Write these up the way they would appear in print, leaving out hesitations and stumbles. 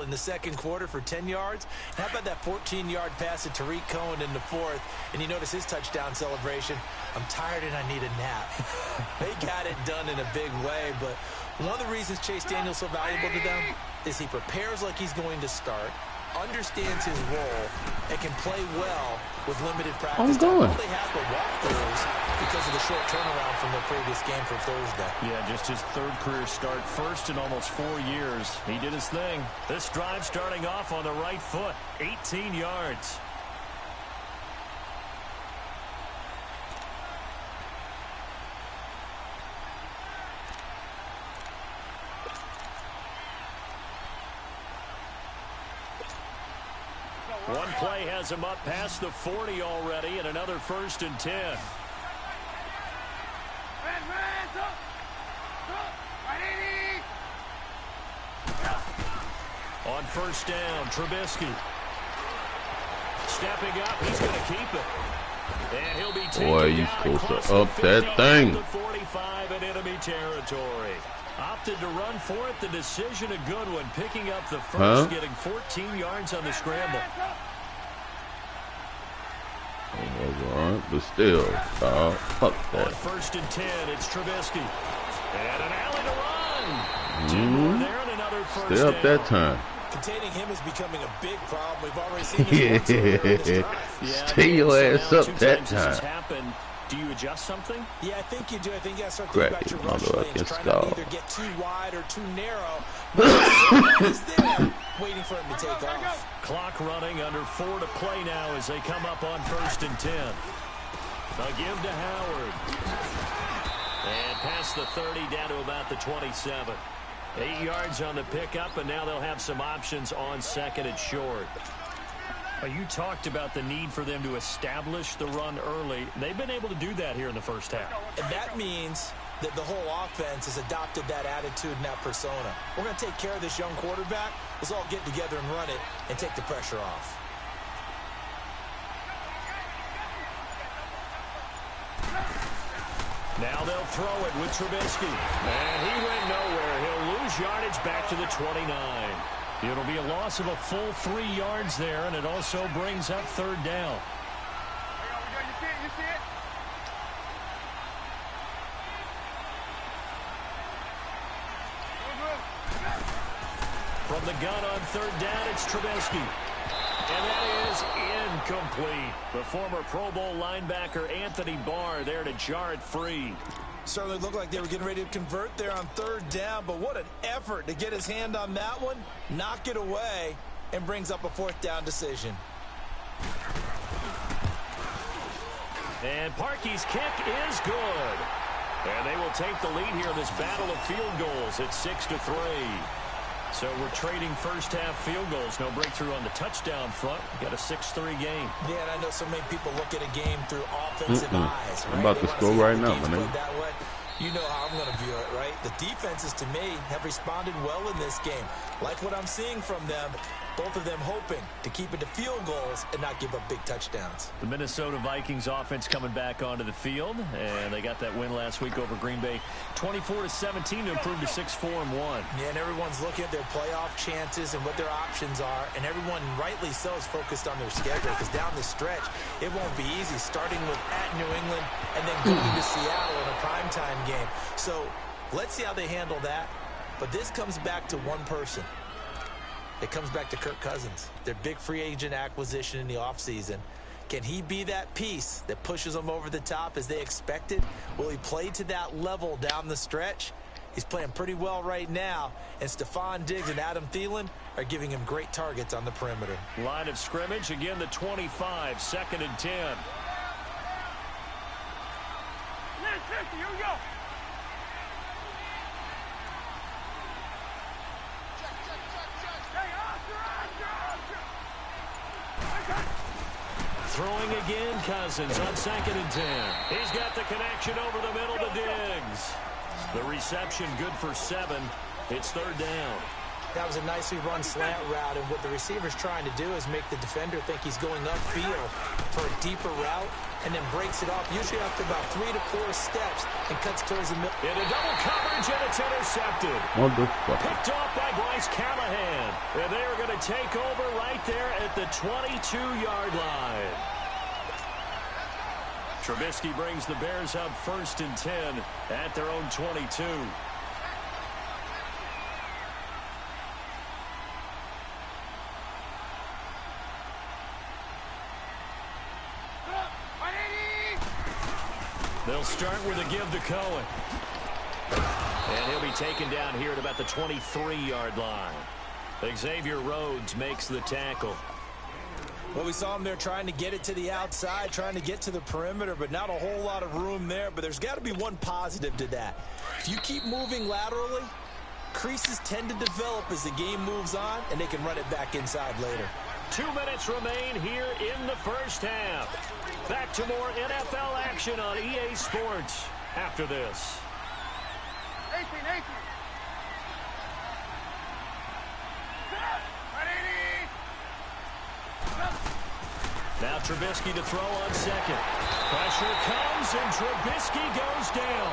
in the second quarter for 10 yards. And how about that 14-yard pass to Tariq Cohen in the fourth? And you notice his touchdown celebration. I'm tired and I need a nap. They got it done in a big way, but one of the reasons Chase Daniel's so valuable to them is he prepares like he's going to start, understands his role, and can play well with limited practice time. All they have but walkthroughs because of the short turnaround from their previous game from Thursday. Yeah, just his third career start, first in almost 4 years. He did his thing. This drive starting off on the right foot, 18 yards. One play has him up past the 40 already, and another 1st and 10. On 1st down, Trubisky. Stepping up, he's going to keep it. And he'll be taken down close to up that thing. The 45 in enemy territory. Opted to run for it. The decision a good one. Picking up the first, getting 14 yards on the scramble. All right, but still, fuck that. On 1st and 10, it's Trubisky. And an alley to run. 2 more there and another 1st Stay up that time. Containing him is becoming a big problem. We've already seen this Stay your ass up that time. Do you adjust something? Yeah, I think you do. I think you got to start thinking about your rush lanes, trying not to either get too wide or too narrow. He's there, waiting for him to take off. Clock running, under 4 to play now as they come up on 1st and 10. They'll give to Howard. And past the 30 down to about the 27. 8 yards on the pickup, and now they'll have some options on 2nd and short. You talked about the need for them to establish the run early. They've been able to do that here in the first half. And that means that the whole offense has adopted that attitude and that persona. We're going to take care of this young quarterback. Let's all get together and run it and take the pressure off. Now they'll throw it with Trubisky. And he went nowhere. He'll lose yardage back to the 29. It'll be a loss of a full 3 yards there, and it also brings up 3rd down. You see it? From the gun on 3rd down, it's Trubisky. And that is incomplete. The former Pro Bowl linebacker Anthony Barr there to jar it free. Certainly looked like they were getting ready to convert there on 3rd down, but what an effort to get his hand on that one, knock it away, and brings up a 4th down decision. And Parkey's kick is good. And they will take the lead here in this battle of field goals at 6-3. So we're trading first half field goals. No breakthrough on the touchdown front. We got a 6-3 game. Yeah, and I know so many people look at a game through offensive eyes. Right? I'm about to score right now, man. That way. You know how I'm going to view it, right? The defenses, to me, have responded well in this game. Like what I'm seeing from them, both of them hoping to keep it to field goals and not give up big touchdowns. The Minnesota Vikings offense coming back onto the field, and they got that win last week over Green Bay, 24-17 to improve to 6-4-1. Yeah, and everyone's looking at their playoff chances and what their options are, and everyone, rightly so, is focused on their schedule because down the stretch, it won't be easy, starting with at New England and then going to Seattle in a primetime game. So let's see how they handle that. But this comes back to one person. It comes back to Kirk Cousins, their big free agent acquisition in the offseason. Can he be that piece that pushes them over the top as they expected? Will he play to that level down the stretch? He's playing pretty well right now, and Stephon Diggs and Adam Thielen are giving him great targets on the perimeter. Line of scrimmage, again the 25, 2nd and 10. Here we go. Throwing again, Cousins on 2nd and 10. He's got the connection over the middle to Diggs. The reception good for 7. It's 3rd down. That was a nicely run slant route, and what the receiver's trying to do is make the defender think he's going upfield for a deeper route, and then breaks it off, usually after about 3 to 4 steps, and cuts towards the middle. Into double coverage, and it's intercepted. What the fuck? Picked off by Bryce Callahan. And they are going to take over right there at the 22-yard line. Trubisky brings the Bears up 1st and 10 at their own 22. They'll start with a give to Cohen. And he'll be taken down here at about the 23-yard line. Xavier Rhodes makes the tackle. Well, we saw him there trying to get it to the outside, trying to get to the perimeter, but not a whole lot of room there. But there's got to be one positive to that. If you keep moving laterally, creases tend to develop as the game moves on, and they can run it back inside later. 2 minutes remain here in the first half. Back to more NFL action on EA Sports after this. 18. Now Trubisky to throw on second. Pressure comes, and Trubisky goes down.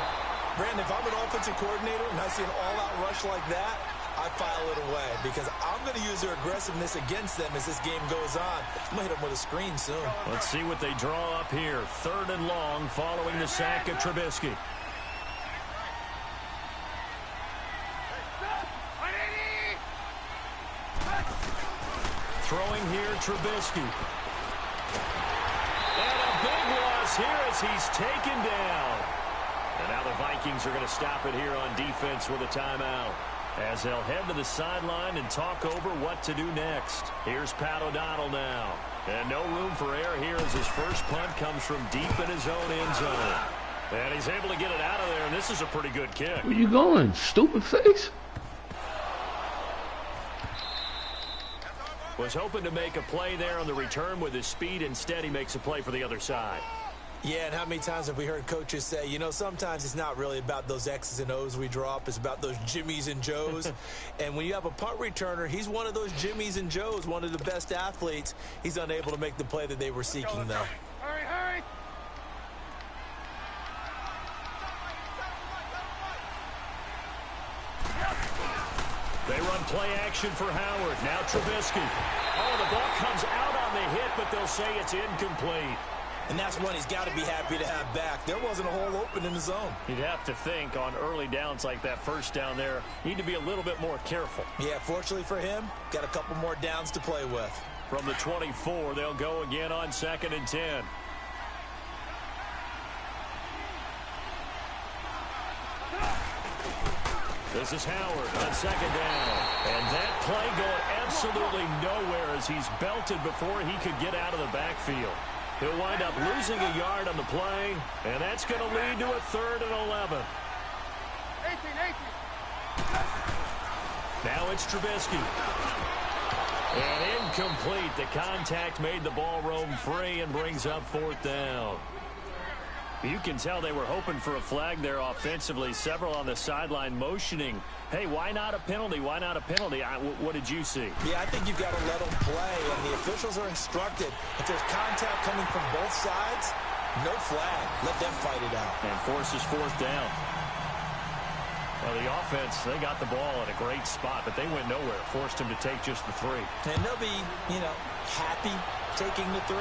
Brandon, if I'm an offensive coordinator and I see an all-out rush like that, I file it away because I'm going to use their aggressiveness against them as this game goes on. I'm going to hit them with a screen soon. Let's see what they draw up here. 3rd and long following the sack of Trubisky. Throwing here, Trubisky. And a big loss here as he's taken down. And now the Vikings are going to stop it here on defense with a timeout, as they'll head to the sideline and talk over what to do next. Here's Pat O'Donnell now. And no room for error here as his first punt comes from deep in his own end zone. And he's able to get it out of there, and this is a pretty good kick. Where you going, stupid face? Was hoping to make a play there on the return with his speed. Instead, he makes a play for the other side. Yeah, and how many times have we heard coaches say, you know, sometimes it's not really about those X's and O's we drop. It's about those Jimmies and Joes. And when you have a punt returner, he's one of those Jimmies and Joes, one of the best athletes. He's unable to make the play that they were seeking, though. Hurry. They run play action for Howard. Now Trubisky. Oh, the ball comes out on the hit, but they'll say it's incomplete. And that's one he's got to be happy to have back. There wasn't a hole open in the zone. You'd have to think on early downs like that first down there, need to be a little bit more careful. Yeah, fortunately for him, got a couple more downs to play with. From the 24, they'll go again on 2nd and 10. This is Howard on 2nd down. And that play going absolutely nowhere as he's belted before he could get out of the backfield. He'll wind up losing a yard on the play, and that's going to lead to a 3rd and 11. 18. Now it's Trubisky. And incomplete. The contact made the ball roam free and brings up 4th down. You can tell they were hoping for a flag there offensively. Several on the sideline motioning, hey, why not a penalty? Why not a penalty? What did you see? Yeah, I think you've got to let them play, and the officials are instructed. If there's contact coming from both sides, no flag. Let them fight it out. And forces 4th down. Well, the offense, they got the ball at a great spot, but they went nowhere. Forced him to take just the 3. And they'll be, happy taking the 3.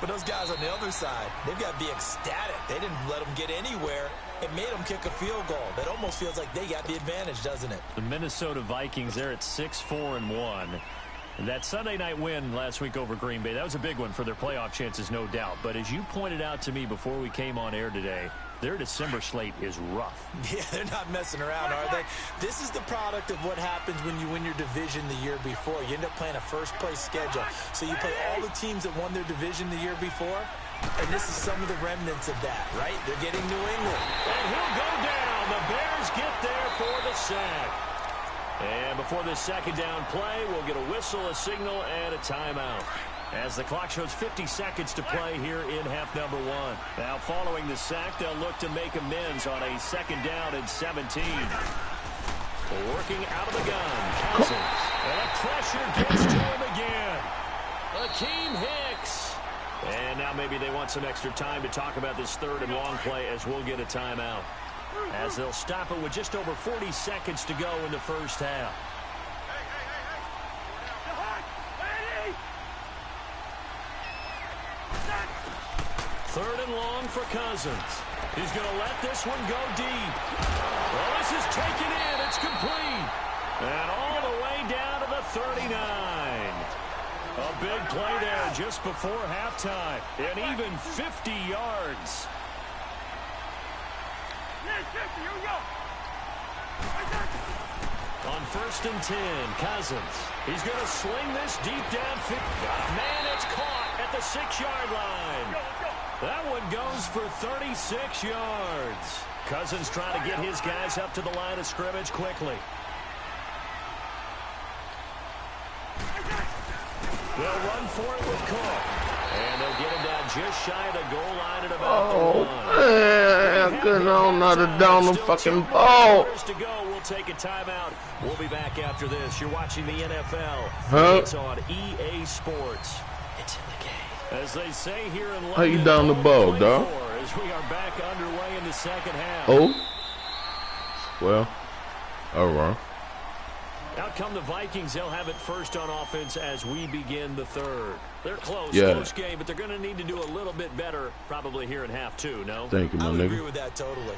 But those guys on the other side, they've got to be ecstatic. They didn't let them get anywhere. It made them kick a field goal. That almost feels like they got the advantage, doesn't it? The Minnesota Vikings, they're at 6-4-1. That Sunday night win last week over Green Bay, that was a big one for their playoff chances, no doubt. But as you pointed out to me before we came on air today, their December slate is rough. Yeah, they're not messing around, are they? This is the product of what happens when you win your division the year before. You end up playing a first-place schedule. So you play all the teams that won their division the year before, and this is some of the remnants of that, right? They're getting New England. And he'll go down. The Bears get there for the sack. And before this 2nd down play, we'll get a whistle, a signal, and a timeout, as the clock shows 50 seconds to play here in half number 1. Now, following the sack, they'll look to make amends on a 2nd down and 17. Working out of the gun. Cousins. And the pressure gets to him again. Akeem Hicks. And now maybe they want some extra time to talk about this third and long play as we'll get a timeout. As they'll stop it with just over 40 seconds to go in the first half. Third and long for Cousins. He's going to let this one go deep. Well, this is taken in. It's complete. And all the way down to the 39. A big play there just before halftime. And even 50 yards. On 1st and 10, Cousins. He's going to sling this deep down. Man, it's caught at the 6-yard line. That one goes for 36 yards. Cousins trying to get his guys up to the line of scrimmage quickly. They'll run for it with Cook. And they'll get him down just shy of the goal line at about the 1. Man, I couldn't not have down the fucking ball. To go. We'll take a timeout. We'll be back after this. You're watching the NFL. It's on EA Sports. It's in the game. As they say here in London, how you down the ball, dog? As we are back underway in the second half. Oh. Well, all right. Out come the Vikings. They'll have it first on offense as we begin the third. They're close, close game, but they're going to need to do a little bit better probably here in half two, no? Thank you, my nigga. I would nigga. agree with that totally.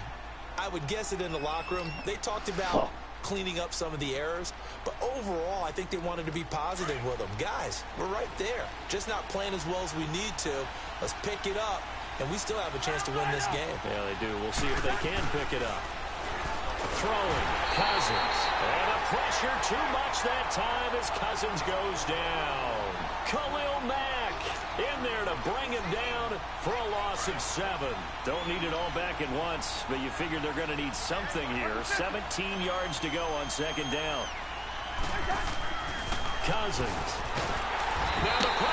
I would guess it in the locker room. They talked about cleaning up some of the errors, but overall, I think they wanted to be positive with them. Guys, we're right there. Just not playing as well as we need to. Let's pick it up, and we still have a chance to win this game. Yeah, they do. We'll see if they can pick it up. Throwing, Cousins. And a pressure too much that time as Cousins goes down. Khalil Mack in there to bring him down for a loss of 7. Don't need it all back at once, but you figure they're going to need something here. 17 yards to go on 2nd down. Cousins.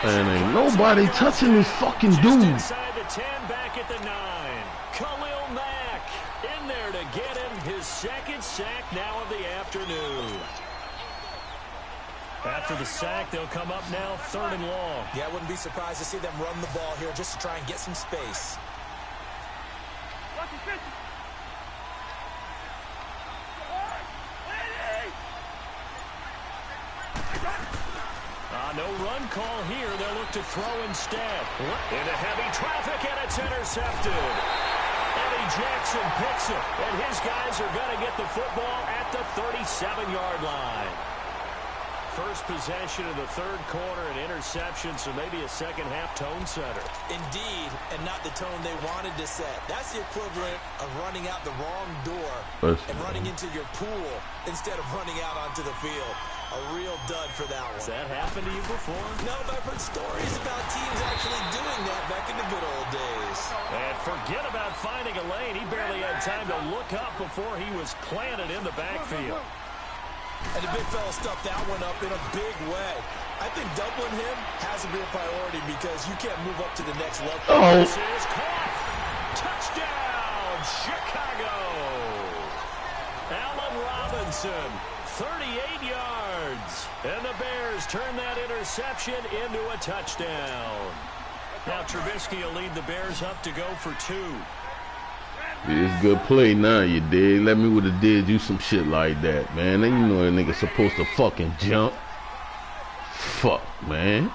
And ain't nobody touching this fucking dude. Inside the 10, back at the 9. Khalil Mack in there to get him his 2nd sack now of the afternoon. After the sack, they'll come up now 3rd and long. Yeah, I wouldn't be surprised to see them run the ball here just to try and get some space. No run call here. They'll look to throw instead. Into heavy traffic, and it's intercepted. Eddie Jackson picks it, and his guys are going to get the football at the 37-yard line. First possession of the 3rd quarter, an interception, so maybe a second-half tone setter. Indeed, and not the tone they wanted to set. That's the equivalent of running out the wrong door and running into your pool instead of running out onto the field. A real dud for that one. Has that happened to you before? No, but I've heard stories about teams actually doing that back in the good old days. And forget about finding a lane. He barely had time to look up before he was planted in the backfield. And the big fella stuffed that one up in a big way. I think doubling him has to be a priority because you can't move up to the next level. This is caught. Touchdown, Chicago. Allen Robinson, 38 yards. And the Bears turn that interception into a touchdown. Now Trubisky will lead the Bears up to go for 2. It's good play now, you dig? Let me would have did you some shit like that, man. Then you know a nigga supposed to fucking jump. Fuck, man.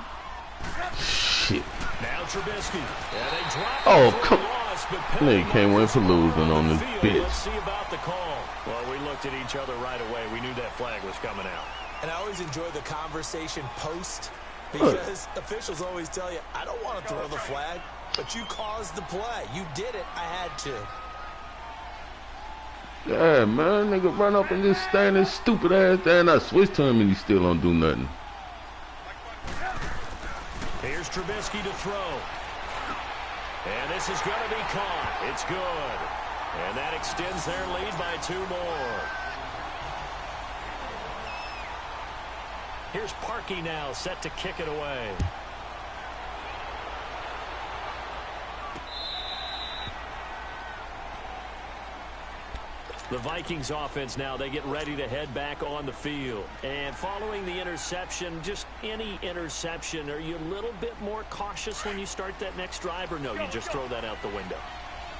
Shit. Now Trubisky. And they drop come on. Nigga can't win for losing on this bitch. Let's see about the call. Well, we looked at each other right away. We knew that flag was coming out. And I always enjoy the conversation post because officials always tell you, I don't want to throw the flag, but you caused the play. You did it. I had to. Yeah, man, nigga run up and just stand his stupid ass there and I switch to him and he still don't do nothing. Here's Trubisky to throw. And this is going to be caught. It's good. And that extends their lead by 2 more. Here's Parkey now set to kick it away. The Vikings offense now, they get ready to head back on the field. And following the interception, just any interception, are you a little bit more cautious when you start that next drive, or no, you just throw that out the window?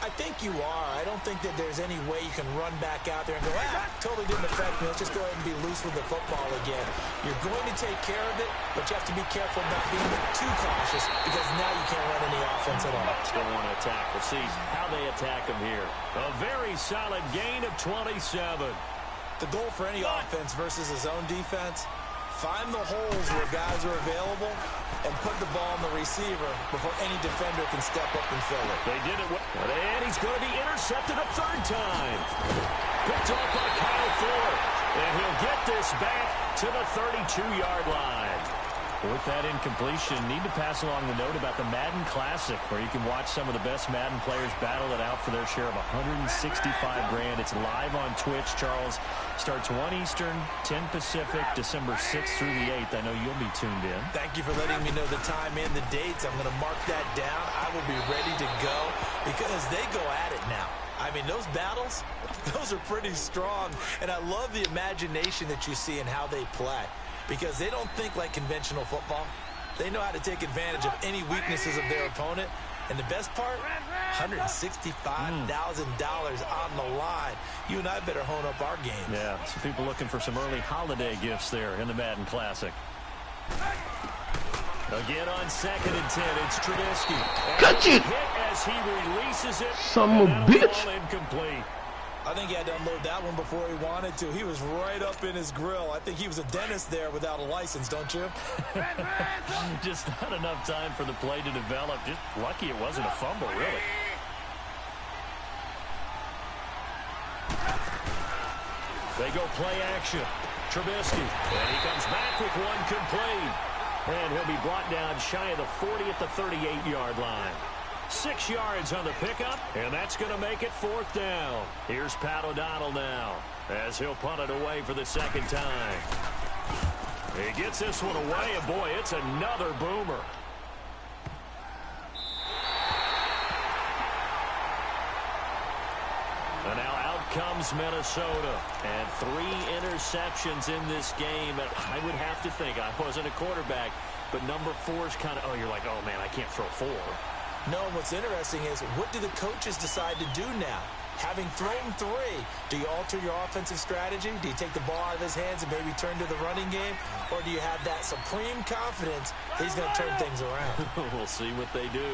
I think you are. I don't think that there's any way you can run back out there and go, totally didn't affect me. Let's just go ahead and be loose with the football again. You're going to take care of it, but you have to be careful not being too cautious because now you can't run any offense at all. Still want to attack. We'll see how they attack them here. A very solid gain of 27. The goal for any offense versus a zone defense, find the holes where guys are available and put the ball on the receiver before any defender can step up and fill it. They did it, and he's going to be intercepted a third time. Picked off by Kyle Ford, and he'll get this back to the 32-yard line. With that incompletion, need to pass along the note about the Madden Classic, where you can watch some of the best Madden players battle it out for their share of $165 grand. It's live on Twitch, Charles. Starts 1 Eastern, 10 Pacific, December 6th through the 8th. I know you'll be tuned in. Thank you for letting me know the time and the dates. I'm going to mark that down. I will be ready to go because they go at it now. I mean, those battles, those are pretty strong, and I love the imagination that you see in how they play. Because they don't think like conventional football. They know how to take advantage of any weaknesses of their opponent. And the best part, $165,000 on the line. You and I better hone up our game. Yeah, some people looking for some early holiday gifts there in the Madden Classic. Again on 2nd and 10, it's Trubisky. Got you. Hit as he releases it. Son of a bitch. Incomplete. I think he had to unload that one before he wanted to. He was right up in his grill. I think he was a dentist there without a license, don't you? Just not enough time for the play to develop. Just lucky it wasn't a fumble, really. They go play action. Trubisky. And he comes back with one complete. And he'll be brought down shy of the 40 at the 38-yard line. 6 yards on the pickup, and that's going to make it 4th down. Here's Pat O'Donnell now, as he'll punt it away for the second time. He gets this one away, and boy, it's another boomer. And now out comes Minnesota. And 3 interceptions in this game. And I would have to think, I wasn't a quarterback, but number 4 is kind of, you're like, oh, man, I can't throw 4. No, what's interesting is what do the coaches decide to do now? Having thrown 3, do you alter your offensive strategy? Do you take the ball out of his hands and maybe turn to the running game? Or do you have that supreme confidence that he's going to turn things around? We'll see what they do.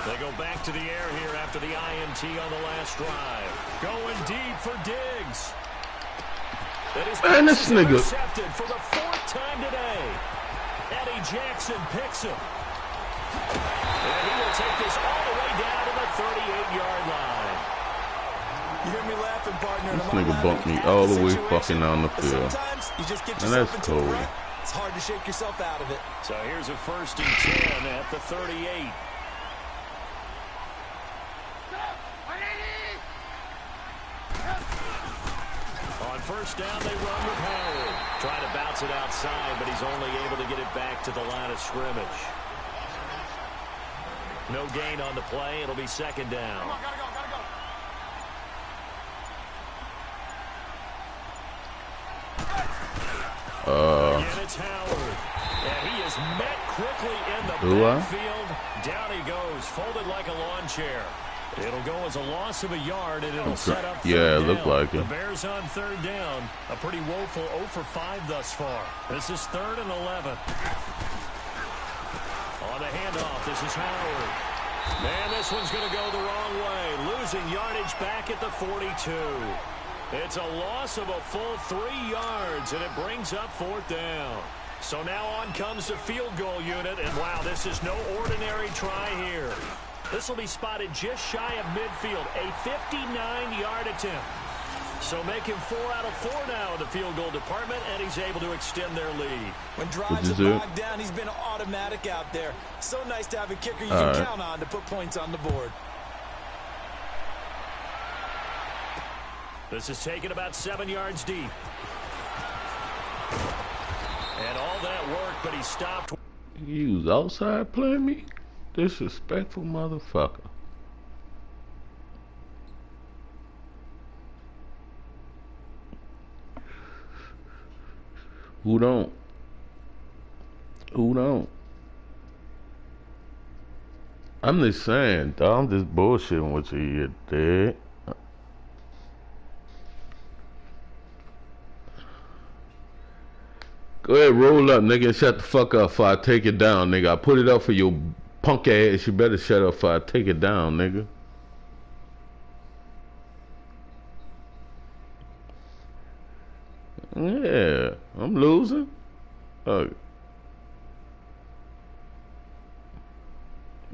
They go back to the air here after the INT on the last drive. Going deep for Diggs. Man, this nigga. Intercepted for the 4th time today. Eddie Jackson picks him. And he will take this all the way down to the 38-yard line. You hear me laughing, partner? This nigga bumped me all the way fucking on the field. Sometimes you just get And yourself that's into a cold. rut. It's hard to shake yourself out of it. So here's a 1st and 10 at the 38. On 1st down, they run with Howard. Trying to bounce it outside, but he's only able to get it back to the line of scrimmage. No gain on the play. It'll be 2nd down. Come on, gotta go. Again, it's Howard. And he is met quickly in the backfield. Down he goes, folded like a lawn chair. It'll go as a loss of a yard, and it'll set up 3rd Yeah, it down. looked like it. The Bears on 3rd down. A pretty woeful 0 for 5 thus far. This is 3rd and 11. On the handoff, this is Howard. Man, this one's going to go the wrong way. Losing yardage back at the 42. It's a loss of a full 3 yards, and it brings up 4th down. So now on comes the field goal unit, and wow, this is no ordinary try here. This will be spotted just shy of midfield, a 59-yard attempt. So making 4 out of 4 now in the field goal department, and he's able to extend their lead. When drives are bogged down, he's been automatic out there. So nice to have a kicker you can count on to put points on the board. This is taken about 7 yards deep. And all that work, but he stopped. You was outside playing me? Disrespectful motherfucker. Who don't? Who don't? I'm just saying, dog. I'm just bullshitting with you, dude. Go ahead, roll up, nigga, and shut the fuck up before I take it down, nigga. I put it up for your punk ass. You better shut up before I take it down, nigga. Yeah, I'm losing.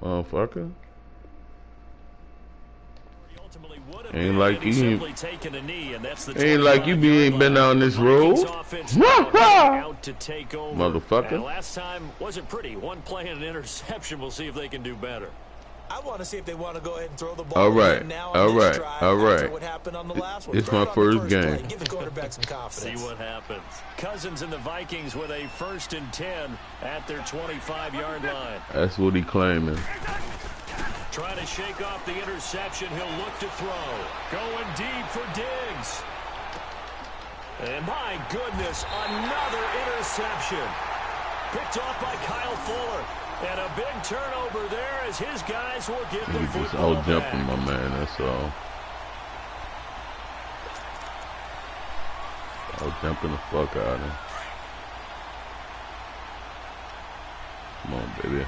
Motherfucker. Ain't like you ain't been down this road. Motherfucker. Last time wasn't pretty. One play and an interception. We'll see if they can do better. I want to see if they want to go ahead and throw the ball. All right, now all on this right, drive all right. after what happened on the last one. It's my first game. Give the quarterback some confidence. See what happens. Cousins and the Vikings with a 1st and 10 at their 25-yard line. That's what he claiming. Trying to shake off the interception. He'll look to throw. Going deep for Diggs. And my goodness, another interception. Picked off by Kyle Fuller. And a big turnover there as his guys will get the football just out jumping back. my man, that's all. Out jumping the fuck out of him. Come on, baby.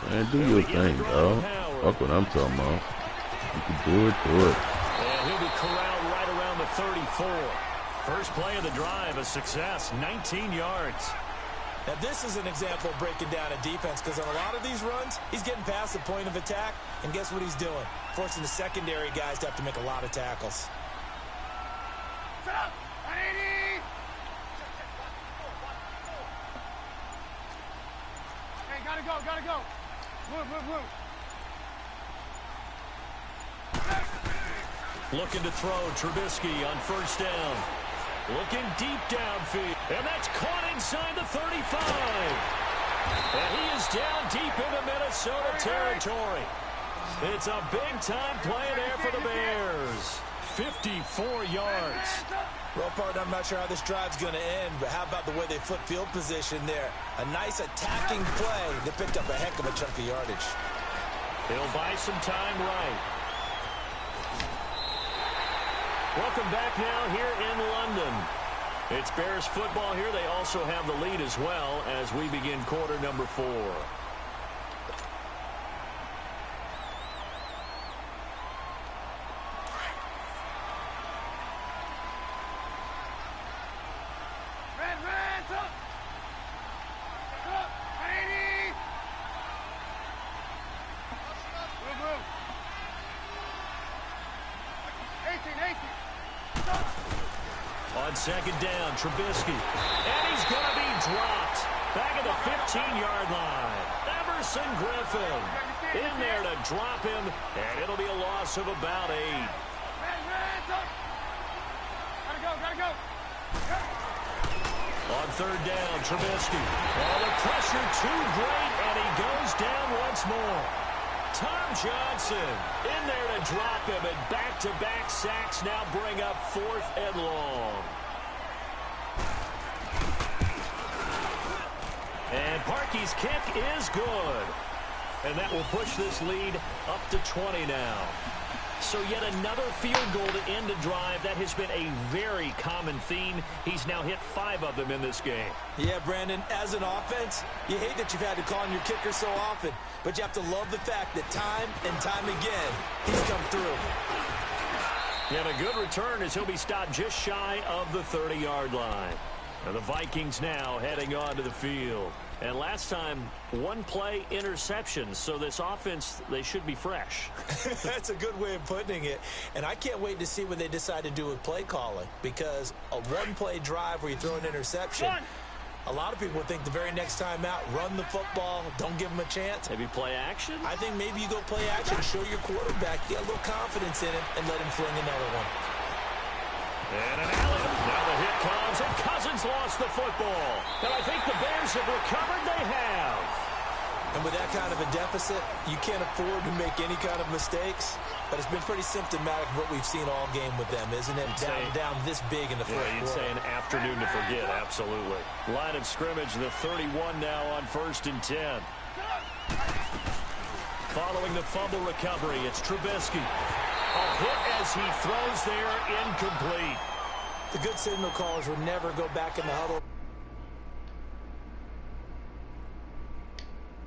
Man, do your thing, dog. Fuck what I'm talking about. You can do it, do it. And he'll be corralled right around the 34. First play of the drive, a success, 19 yards. Now, this is an example of breaking down a defense because on a lot of these runs, he's getting past the point of attack, and guess what he's doing? Forcing the secondary guys to have to make a lot of tackles. Set up! 180! Hey, gotta go, gotta go. Move, move, move. Looking to throw, Trubisky on 1st down. Looking deep downfield, and that's caught inside the 35. And he is down deep into Minnesota territory. It's a big-time play there for the Bears. 54 yards. Well, partner, I'm not sure how this drive's going to end, but how about the way they flip field position there? A nice attacking play. They picked up a heck of a chunk of yardage. He'll buy some time right. Welcome back now here in London. It's Bears football here. They also have the lead as well as we begin quarter number 4. Red, red, up! Up! 180! Move, move. 18, 18. On 2nd down, Trubisky. And he's going to be dropped. Back at the 15-yard line. Everson Griffin in there to drop him. And it'll be a loss of about 8. Red, red, up! Gotta go, gotta go. On 3rd down, Trubisky. Oh, the pressure too great, and he goes down once more. Tom Johnson in there to drop him, and back-to-back sacks now bring up 4th and long. And Parkey's kick is good. And that will push this lead up to 20 now. So yet another field goal to end a drive. That has been a very common theme. He's now hit 5 of them in this game. Yeah, Brandon, as an offense, you hate that you've had to call on your kicker so often, but you have to love the fact that time and time again, he's come through. And a good return as he'll be stopped just shy of the 30-yard line. And the Vikings now heading onto the field. And last time, 1 play interception. So this offense, they should be fresh. That's a good way of putting it. And I can't wait to see what they decide to do with play calling. Because a 1-play drive where you throw an interception, a lot of people think the very next time out, run the football, don't give them a chance. Maybe play action? I think maybe you go play action, show your quarterback, get a little confidence in him, and let him fling another one. And an alley. Now the hit comes, and Cousins lost the football. And I think the Bears have recovered. They have. And with that kind of a deficit, you can't afford to make any kind of mistakes. But it's been pretty symptomatic of what we've seen all game with them, isn't it? Down this big in the fourth quarter. You'd say an afternoon to forget, absolutely. Line of scrimmage, the 31 now on 1st and 10. Following the fumble recovery, it's Trubisky. A hit as he throws there, incomplete. The good signal callers would never go back in the huddle.